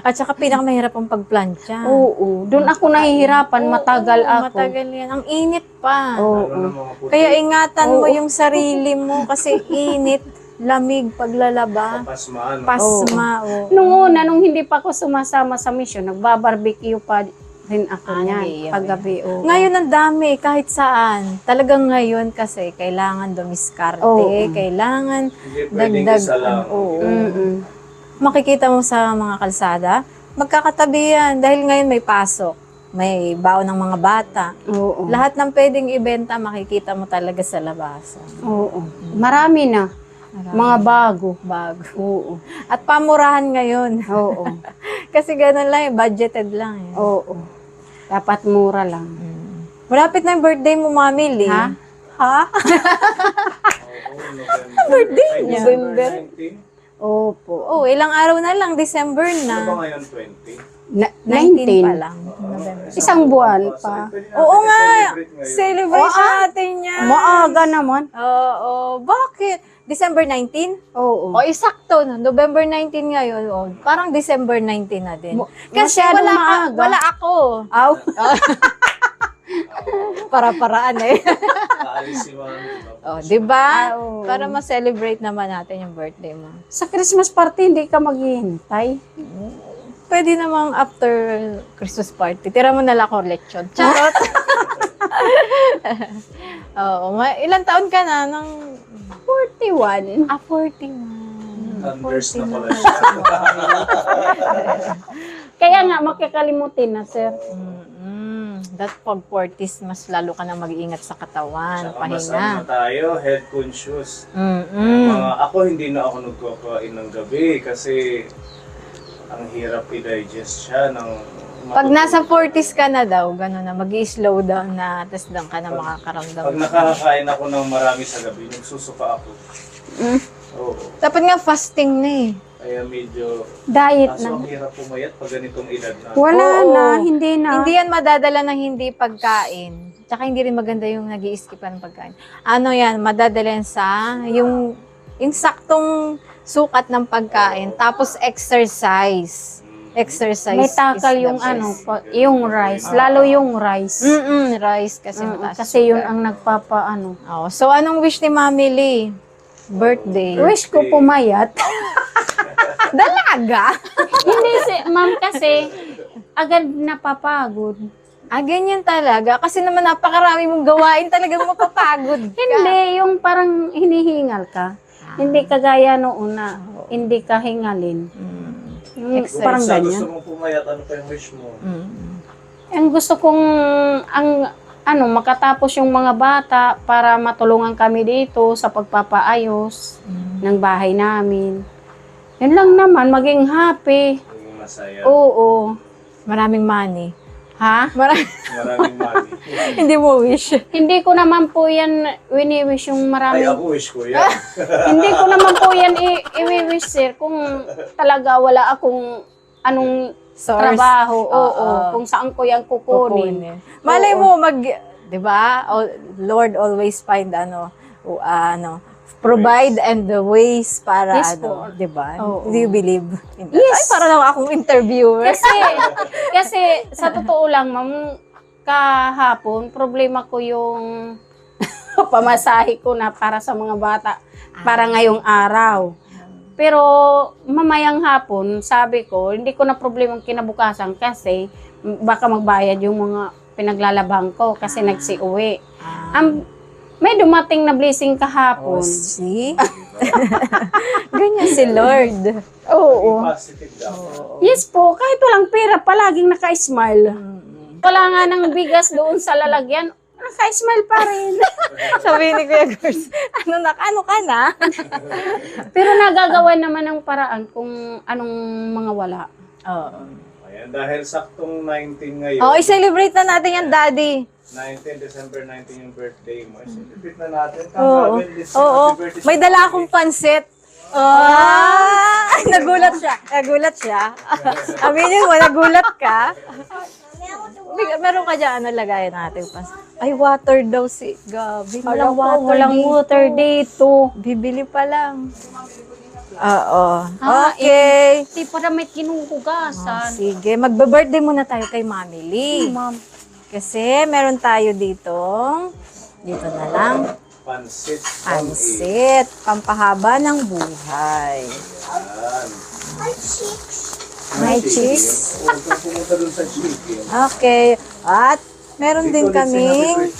At saka pinakamahirap ang pagplantya. Oo, doon ako nahihirapan, matagal Oo, ako. Matagal yan. Ang init pa. Oo. Lalo ng mga puti. Kaya ingatan mo Oo. yung sarili mo kasi init, lamig, paglalaba, Pasmaan. pasma. Oo. Nung una, nung hindi pa ako sumasama sa mission, nagbabarbecue pa rin ako niyan, iya, paggabi. Oo. Ngayon ang dami, kahit saan. Talagang ngayon kasi kailangan dumiskarte, Oo. kailangan Hindi pwedeng dagdag. isa lang. Oo. Mm-mm. Makikita mo sa mga kalsada, magkakatabi yan dahil ngayon may pasok, may baon ng mga bata. Oo. Lahat ng pwedeng ibenta, makikita mo talaga sa labasan. Oo. Marami na. Mga bago. Oo. At pamurahan ngayon. Oo. Kasi ganun lang, budgeted lang. Oo. Dapat mura lang. Malapit na yung birthday mo, Mami Lee. Ha? Ha? Oo, November. Birthday Ay, niya. December 19. Opo. Oh, ilang araw na lang, December Ano ba na. ngayon, 20? 19 pa 19. lang. November. Isang buwan pa. Oo nga, Celebrate celebration natin niya. Maaga naman. Oo, bakit? December 19? Oo. O, isakto na. November 19 ngayon. O, parang December 19 na din. Kasi masyadong wala, maaga. wala ako. Aw. Para-paraan eh. Aalis si Mami. O, di ba? Oo. Para ma-celebrate naman natin yung birthday mo. Sa Christmas party, hindi ka maghihintay. Pwede namang after Christmas party. Tira mo na lang ako lechon. Charot! Oo. Ilang taon ka na? 41. 41. Thunders na pala 40 siya. Kaya nga, makakalimutin na, sir. That pag 40s, mas lalo ka na mag-iingat sa katawan, Saka mas pahinga. ano tayo, health conscious. Mm-mm. Ako hindi na ako nagkakain ng gabi kasi ang hirap i-digest siya ng Pag nasa 40s ka na daw, gano'n na, mag-i-slow down na, tapos doon ka na makakaramdam. Pag nakakakain ako ng marami sa gabi, nagsusuka ako. Oo. Dapat nga fasting na eh. Kaya medyo Diet kaso na. ang hirap pumayat pag ganitong edad na. Wala Oo. na, hindi na. Hindi yan madadala ng hindi pagkain. Tsaka hindi rin maganda yung nag-i-skipan ng pagkain. Ano yan, madadala yan sa yung saktong sukat ng pagkain, tapos exercise. Exercise May takal is the yung best. yung rice. Lalo yung rice. Rice kasi mataas Kasi yun sugar. ang nagpapaano. Oh, so anong wish ni Mami Lee? Birthday. Wish ko pumayat. Dalaga? Hindi, ma'am, kasi agad napapagod. Ganyan talaga. Kasi naman napakarami mong gawain, talagang mapapagod ka. Hindi, yung parang hinihingal ka. Hindi kagaya noon na hindi ka hingalin. Yung Exercise. parang Sa gusto ganyan. mong pumayat, ano pa yung wish mo? Ang gusto kong makatapos yung mga bata para matulungan kami dito sa pagpapaayos ng bahay namin. Yun lang naman, maging happy. Maging masaya. Oo. Maraming money. Ha? Maraming money. Hindi mo wish. Hindi ko naman po yan wini-wish yung Ay, maraming... ako wish ko yan. Hindi ko naman po yan i-wish, sir, kung talaga wala akong anong Source. trabaho. Oo. Oo. Kung saan ko yan kukunin. Malay mo di ba? Lord always find provide and the ways para Yes po. di ba? Oo. Do you believe in that? Yes. Ay, para lang akong interviewer. Kasi sa totoo lang, ma'am, kahapon, problema ko yung pamasahe ko na para sa mga bata para ngayong araw. Pero mamayang hapon, sabi ko, hindi ko na problema kinabukasan kasi baka magbayad yung mga pinaglalabang ko kasi nagsiuwi. May dumating na blessing kahapon. See? Ganyan si Lord. Oo. Positive daw. Yes po, kahit walang pera, palaging naka-smile. Wala nga ng bigas doon sa lalagyan, naka-smile pa rin. Sabi ni Kuya Gers, ano ka na? Pero nagagawa naman ng paraan kung anong mga wala. Oo. Ayan, dahil saktong 19 ngayon. Oh, i-celebrate na natin yan, Daddy. 19, December 19 yung birthday mo. I-celebrate na natin. Oo. Happy Oo. birthday. May dala akong pansit. Ay, nagulat siya. Nagulat siya. Aminin mo, nagulat ka. Meron ka dyan, ano lagayan natin? Ay, water daw si Gabi. Walang water Walang dito. water dito. Bibili pa lang. Oo. Okay. Di para may kinuhugasan. Sige, magbe-birthday muna tayo kay Mami Lee. Ma'am. Kasi meron tayo dito na lang, Pansit. pansit, pampahaba ng buhay. Ayan. May cheese. Huwag kang pumunta dun sa chicken. Okay. At meron din kaming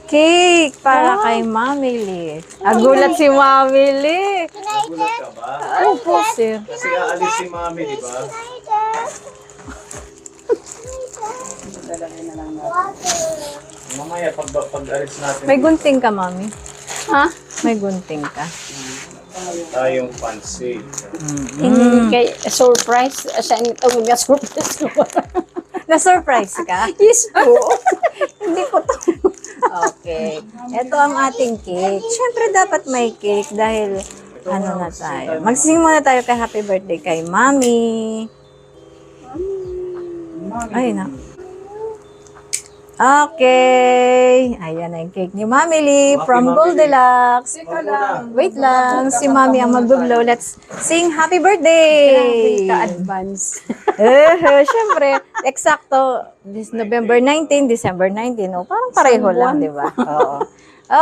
cake para kay Mami Lee. Nagulat si Mami Lee. Nagulat ka ba? Opo, sir. Kasi aalis si Mami, di ba? Mamaya, pag-alis natin, May gunting ka, Mami? Ha? May gunting ka. tayong pansit. Kay surprise. Siya ang tawag nga surprise ko. Na-surprise ka? Yes po. Hindi ko to. Okay. Ito ang ating cake. Siyempre dapat may cake dahil ano na tayo. Magsing muna tayo kay happy birthday kay Mami. Ay na. Okay. Ayan na yung cake ni Mami Lee from Goldilocks. Wait lang. Si Mami ang mag-blow. Let's sing happy birthday. Ka-advance. Siyempre, eksakto, this November 19, December 19, oh, parang pareho lang, di ba? Oo.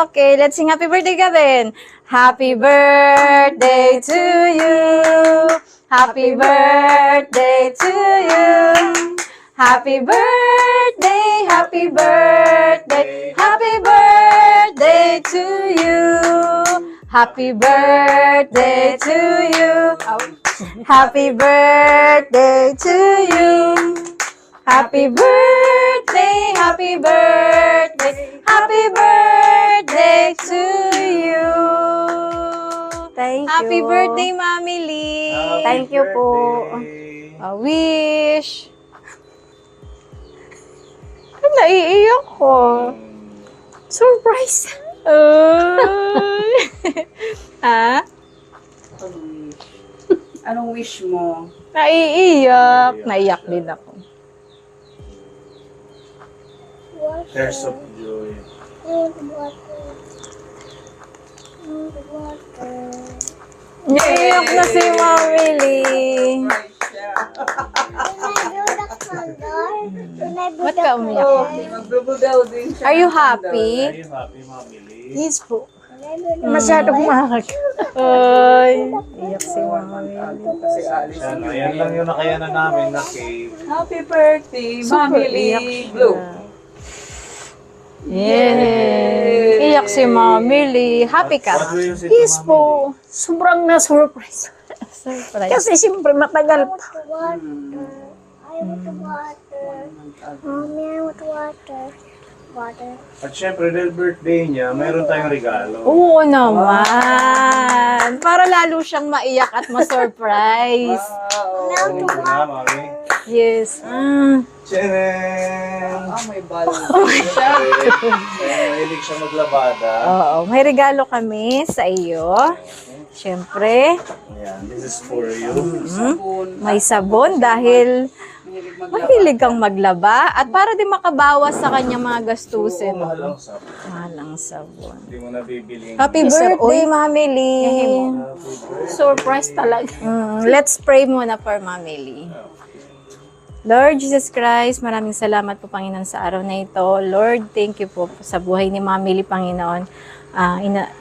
Okay, let's sing happy birthday, Gavin. Happy birthday to you. Happy birthday to you. Happy birthday, happy birthday, happy birthday to you. Happy birthday to you. Happy birthday to you. Happy birthday, happy birthday, happy birthday to you. Thank you. Happy birthday, Mami Lee. Thank you po. A wish. Naiiyak ko. Surprise. Ha? Anong wish mo? Naiiyak. Naiyak din ako. Tears of joy. Naiiyak na si Mami Lee. Ba't ka umiyak? Magbubugaw din siya. Are you happy? Are you happy, Mami Lee? Yes po. Masyadong mahal. Ay, iyak si Mami Lee. Kasi alis. Yan, ayan lang yung nakayanan namin na cake. Happy birthday, Mami Lee Blue. Yay! Iyak si Mami Lee. Happy ka? What will you say to Yes Mami po. Sobrang na-surprise. Surprise. Kasi siyempre matagal pa. Mommy, I want water. Water. Lee? At syempre, dahil birthday niya, mayroon tayong regalo. Oo naman. Para lalo siyang maiyak at ma-surprise. Ano na, Mami? Yes. Tcharam! May balo. Kaya mahilig siya maglabada. Oo, may regalo kami sa iyo. Siyempre, Ayan, this is for you. Sabon. may sabon dahil mahilig kang maglaba at para din makabawas sa kanyang mga gastusin. Mahal ang sabon. Mahal ang sabon. Hindi mo nabibiling. Happy birthday, Mami Lee. Surprise talaga. Let's pray muna for Mami Lee. Lord Jesus Christ, maraming salamat po, Panginoon, sa araw na ito. Lord, thank you po sa buhay ni Mami Lee, Panginoon.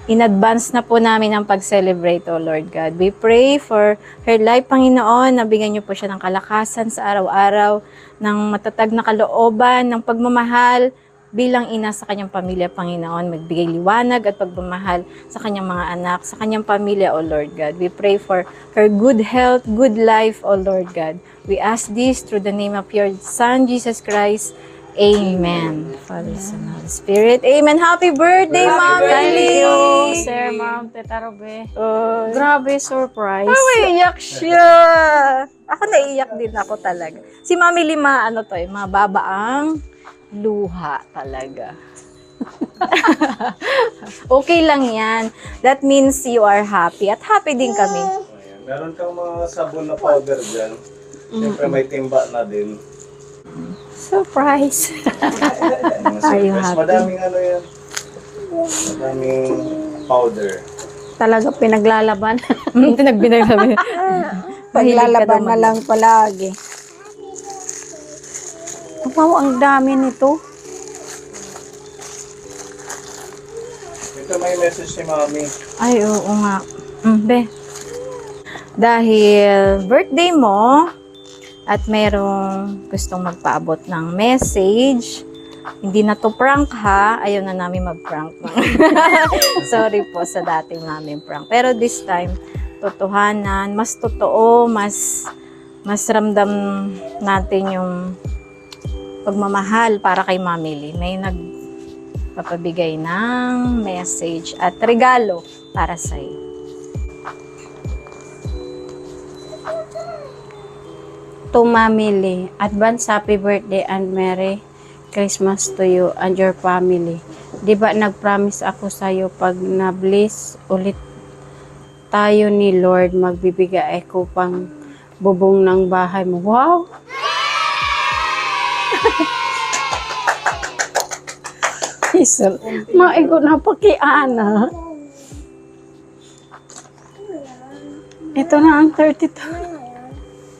In advance na po namin ang pag-celebrate, oh Lord God. We pray for her life, Panginoon. Nabigyan niyo po siya ng kalakasan sa araw-araw, ng matatag na kalooban, ng pagmamahal bilang ina sa kanyang pamilya, Panginoon. Magbigay liwanag at pagmamahal sa kanyang mga anak, sa kanyang pamilya, oh Lord God. We pray for her good health, good life, oh Lord God. We ask this through the name of your Son, Jesus Christ. Amen. Father, Son, Holy Spirit. Amen. Happy birthday, Mami Thank Lee. you, Sir, Ma'am, Tita Robe. Grabe, surprise. Maiyak siya. Ako naiyak din ako talaga. Si Mami Lima, ano to mababa ang luha talaga. Okay lang yan. That means you are happy. At happy din kami. Ayan. Meron kang mga sabon na powder dyan. Siyempre may timba na din. Surprise. Are you Mas happy? madaming ano yan. Madaming powder. Talaga pinaglalaban. Pinagbinagsabi. Paglalaban na lang palagi. Wow, ang dami nito. Ito may message si Mami. Ay, oo nga. Be. Dahil birthday mo, at merong gustong magpaabot ng message, hindi na to prank ha, ayaw na namin mag-prank. Sorry po sa dating namin prank. Pero this time, totohanan, mas totoo, mas ramdam natin yung pagmamahal para kay Mami Lee. May nagpapabigay ng message at regalo para sa'yo. To Mami Lee, advance happy birthday and Merry Christmas to you and your family. Di ba nag-promise ako sa'yo pag na-bliss ulit tayo ni Lord, magbibigay ako pang bubong ng bahay mo. Wow! Isel, maigo na pakiana. Ito na ang 32.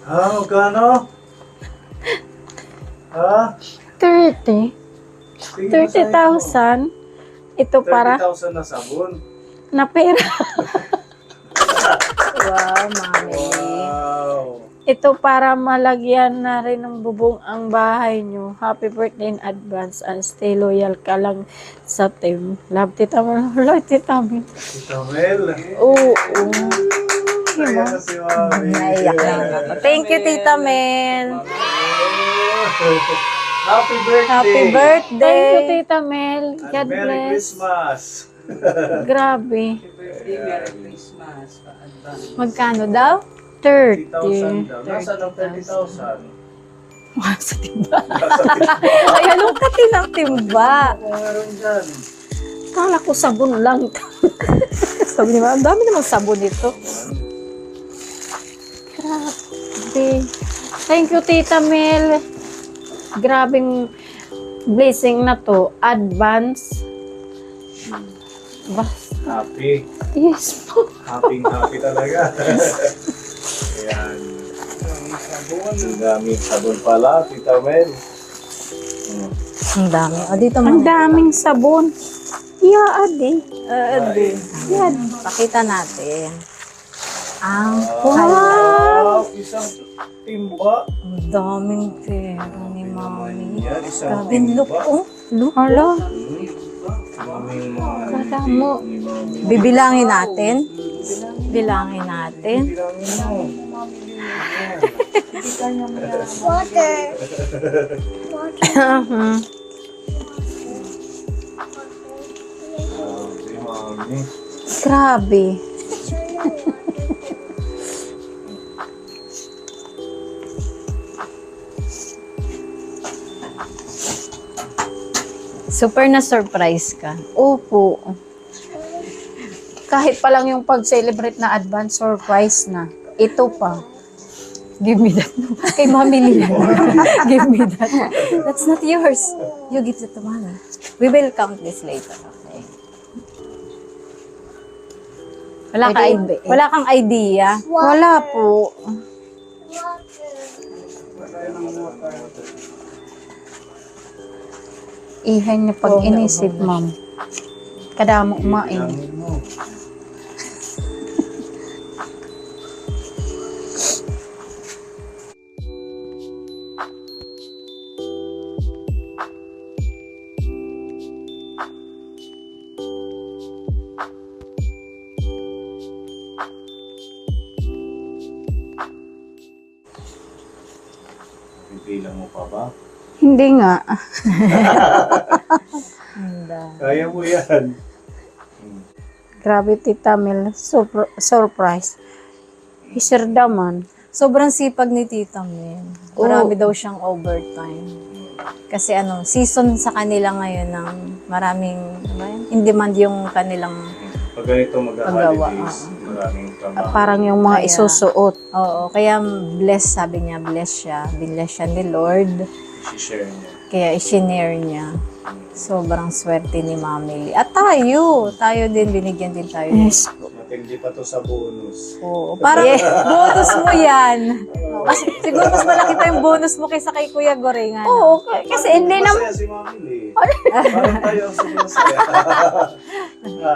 Ha? Magkano? Ha? 30? Tingin mo sa 30,000? Ito para 30,000 na sabon. na pera. Wow, Mami Lee. Wow. Ito para malagyan na rin ng bubong ang bahay nyo. Happy birthday in advance and stay loyal ka lang sa team. Love, Tita Mel. Love, Tita Mel. Tita Mel. Oo. Kaya na si Mami. Naiyak lang ako. Thank you, Tita Mel. Happy birthday. Happy birthday. Thank you, Tita Mel. And God Merry bless. Christmas. Grabe. Birthday, Merry Christmas. Pa-advance. Magkano daw? 30,000 30. daw. Nasaan ang 30,000? Wow, sa timba. Ay, anong kati ng timba? Kung meron dyan. Kala ko sabon lang. Sabi niya, ang dami namang sabon dito. Grabe. Thank you, Tita Mel. Grabing blessing na to. Advance. Basta. Happy. Yes po. Happy talaga. Ayan. Ang daming sabon pala, Tita Mel. Ang dami. O, dito Ang mo. daming sabon. Adi. Yan. Pakita natin. Ang Wow! Isang timba. Ang daming pera ni Mami. Yan, isang Grabe, look, timba. oh. Look. Hala. Daming mga Kala mo. ni Mami. Bibilangin natin. Bilangin natin. Bilangin mo. Water. Si Mami. Grabe. Super na surprise ka. Opo. Kahit pa lang yung pag-celebrate na advance surprise na. Ito pa. Give me that. Kay Mami Lee. Give me that. That's not yours. You give it to Mami. We will count this later. Okay. Wala kang idea. Wala po. Ihay niya pag inisip, ma'am. Kadamo umain. Bilangin mo. Bibilang mo pa ba? Hindi nga. Kaya mo yan. Grabe, Tita Mel. Surprise. Isirdaman. Sobrang sipag ni Tita Mel. Marami daw siyang overtime. Kasi season sa kanila ngayon ng maraming, in demand yung kanilang, Pag ganito Paggawa, mag-holidays, maraming trabaho. Parang yung mga Kaya- isusuot. oo, kaya blessed, sabi niya, blessed siya. Binless siya ni Lord. I-share niya. Kaya i-share niya. Sobrang swerte ni Mami Lee. At tayo din, binigyan din tayo. Yes. Matindi pa to sa bonus. Oo, parang bonus mo yan. Kasi siguro mas malaki pa yung bonus mo kaysa kay Kuya Gorengan. Oo, kasi hindi naman, Masaya si Mami Lee. Parang tayo ang sumasaya.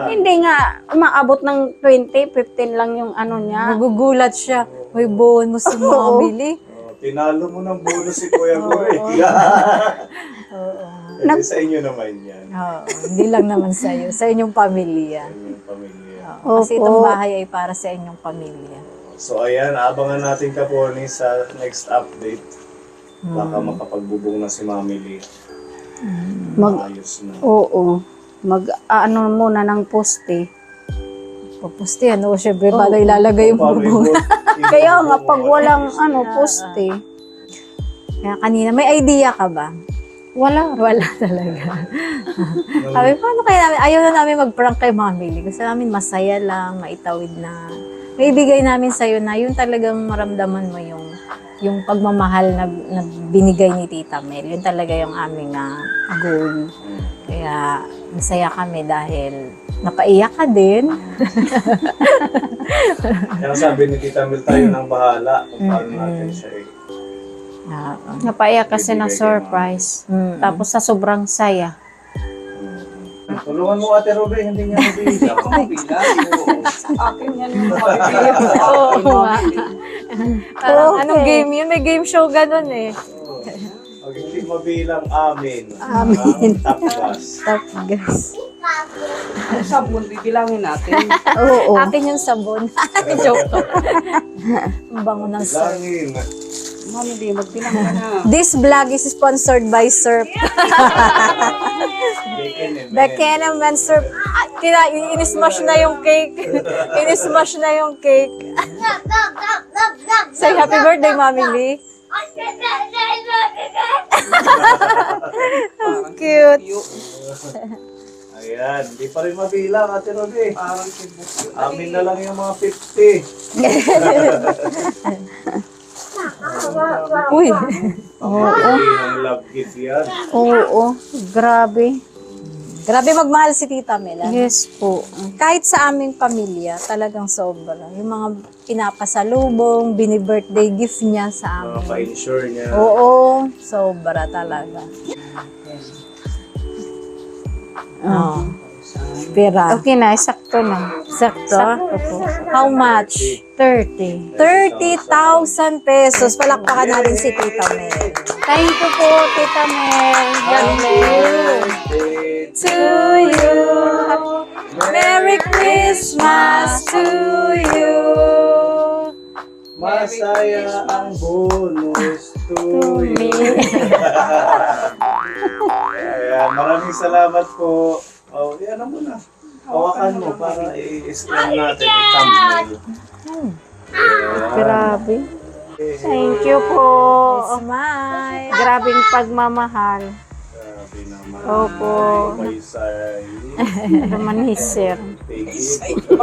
hindi nga umaabot ng 20, 15 lang yung ano niya. Nagugulat siya. May bonus si Mami Lee. Oh, tinalo mo ng bonus si Kuya Goy. Oo. Sa inyo naman yan. Oo, hindi lang naman sa'yo. Sa inyong pamilya. Sa inyong pamilya. Oo, kasi Opo. itong bahay ay para sa inyong pamilya. So ayan, abangan natin Kaponi sa next update. Baka makapagbubong na si Mami Lee. Ayos na. Oo. Ano muna ng poste. Pupusti, syempre, paano ilalagay yung bubong? Kaya nga, pag walang poste, Kaya kanina, may idea ka ba? wala. Wala talaga. Sabi, paano kaya namin, ayaw na namin mag-prank kay Mami Lee. Gusto namin masaya lang, maitawid na. May ibigay namin sa'yo na yun talagang maramdaman mo yung pagmamahal na binigay ni Tita Mel. Yun talaga yung aming goal. Kaya masaya kami dahil napaiyak ka din. Kaya sabi ni Tita Mel, tayo nang bahala kung paano natin siya Napaiyak kasi na surprise. Tapos sa sobrang saya. Tulungan mo Ate Ruby, hindi niya mabilang. Mabilang. Akin yan yung mabibilang. Oo nga. Parang Okay. anong game yun? May game show ganun eh. Pag hindi mabilang, amin. Amin. Tapos. Tapos. Ang sabon, bibilangin natin. Oo. Akin yung sabon. Joke. Ang bango ng surf. Langin. Mami, di, magbilang ka na. This vlog is sponsored by Surf. The Kenaman Surf. Inismash na yung cake. Inismash na yung cake. Say happy birthday, Mami Lee. Parang Cute. Ayan, hindi pa rin mabilang Ate Ruby. Parang kibuk. Amin na lang yung mga 50. Uy. Hindi ng love gift yan. Oo. Grabe. Grabe magmahal si Tita Mel. Yes po. Kahit sa aming pamilya, talagang sobra. Yung mga pinapasalubong, bini-birthday gift niya sa Mga amin. pa-insure niya. Oo, sobra talaga. Oh. Pera. Okay na, sakto na. Sakto? Sakto po. How much? 30. 30,000 pesos. Palakpakan natin si Tita Mel. Thank you po, Tita Mel. God bless. To you. Merry Christmas to you. Masaya ang bonus to you. Ayan, maraming salamat po. Oh, yan na muna. Hawakan mo para i-scan natin yung thumbnail. Grabe. Thank you po. Smile. Grabing pagmamahal. Grabe naman. Opo. May say. Naman ni Sir. Thank you.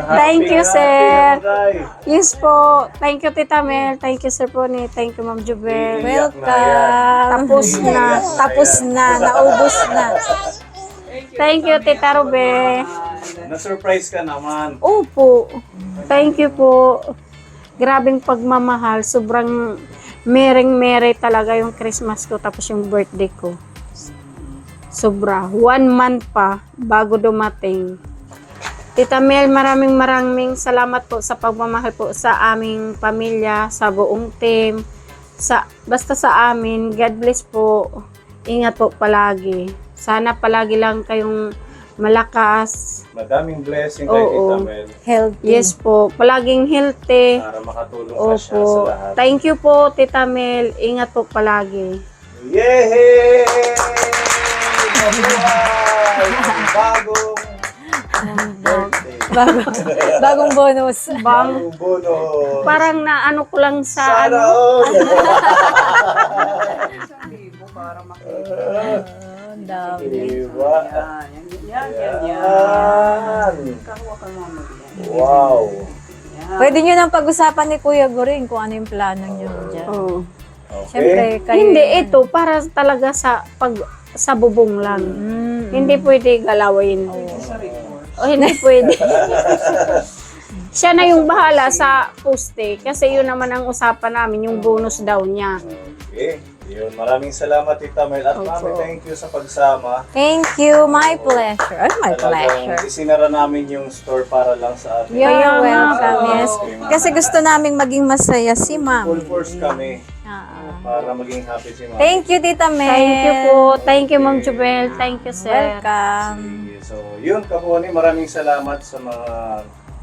Thank you, sir. Happy Yes po. Thank you, Tita Mel. Thank you, Sir Pony. Thank you, Ma'am Jubel. Welcome. Tapos na. Tapos na. Naubos na. Thank you, Tita Rube. Na-surprise ka naman. Opo. Thank you po. Grabing pagmamahal. Sobrang mereng-mere talaga yung Christmas ko tapos yung birthday ko. Sobra. 1 month pa bago dumating. Tita Mel, maraming salamat po sa pagmamahal po sa aming pamilya, sa buong team, basta sa amin. God bless po. Ingat po palagi. Sana palagi lang kayong malakas. Madaming blessing kay Oo. Tita Mel Healthy. Yes po, palaging healthy. para makatulong pa siya sa Opo. lahat. Thank you po, Tita Mel. Ingat po palagi. Yehey! Mabuhay! Bagong birthday. Bagong bonus. Bagong bono. Parang naano ko lang sa Sana ano. all. Para makita. Ang dami. Diba? Yan. Yan. Kakuha ka mo yan. Wow. Pwede nyo nang pag-usapan ni Kuya Goring kung ano yung plano nyo dyan. Oh. Siyempre, Okay. kayo. Hindi, ito para talaga sa bubong lang. Hindi pwede galawin. O hindi pwede. Siya na yung bahala sa poste kasi yun naman ang usapan namin, yung bonus daw niya. Okay. Yun. Maraming salamat, Tita Mel. At Mami, thank you sa pagsama. Thank you. My pleasure. Ay, my pleasure. Talagang isinara namin yung store para lang sa atin. You're Kaya nga welcome. po. Yes. Kasi gusto naming maging masaya si Ma'am. Full force kami Ah. para maging happy si Mami. Thank you, Tita Mel. Thank you po. Thank you, Ma'am Jubel. Thank you, sir. Welcome. Sige. So, yun, Kaponi, maraming salamat sa mga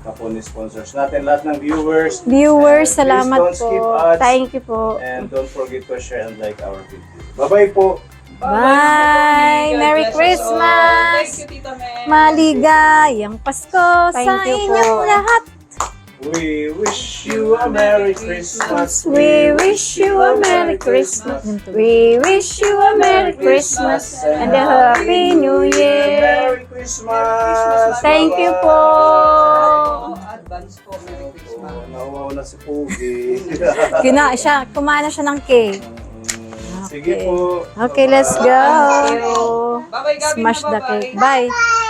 Kaponi sponsors natin, lahat ng viewers. Viewers, And please salamat don't skip po. ads. Thank you po. And don't forget to share and like our video. Bye-bye po. Bye! Merry Thank Christmas! you, Tita Mel. Maligayang Pasko Thank sa you inyong po. lahat. We wish you a Merry Christmas. We wish you a Merry Christmas. We wish you a Merry Christmas and a Happy New Year. Merry Christmas. Thank you po. Advance po, Merry Christmas. Nawaw na si Pugi. Kumain na siya ng cake. Sige po. Okay, let's go. Thank you. Bye-bye, Gabi. Smash the Bye-bye. cake. Bye.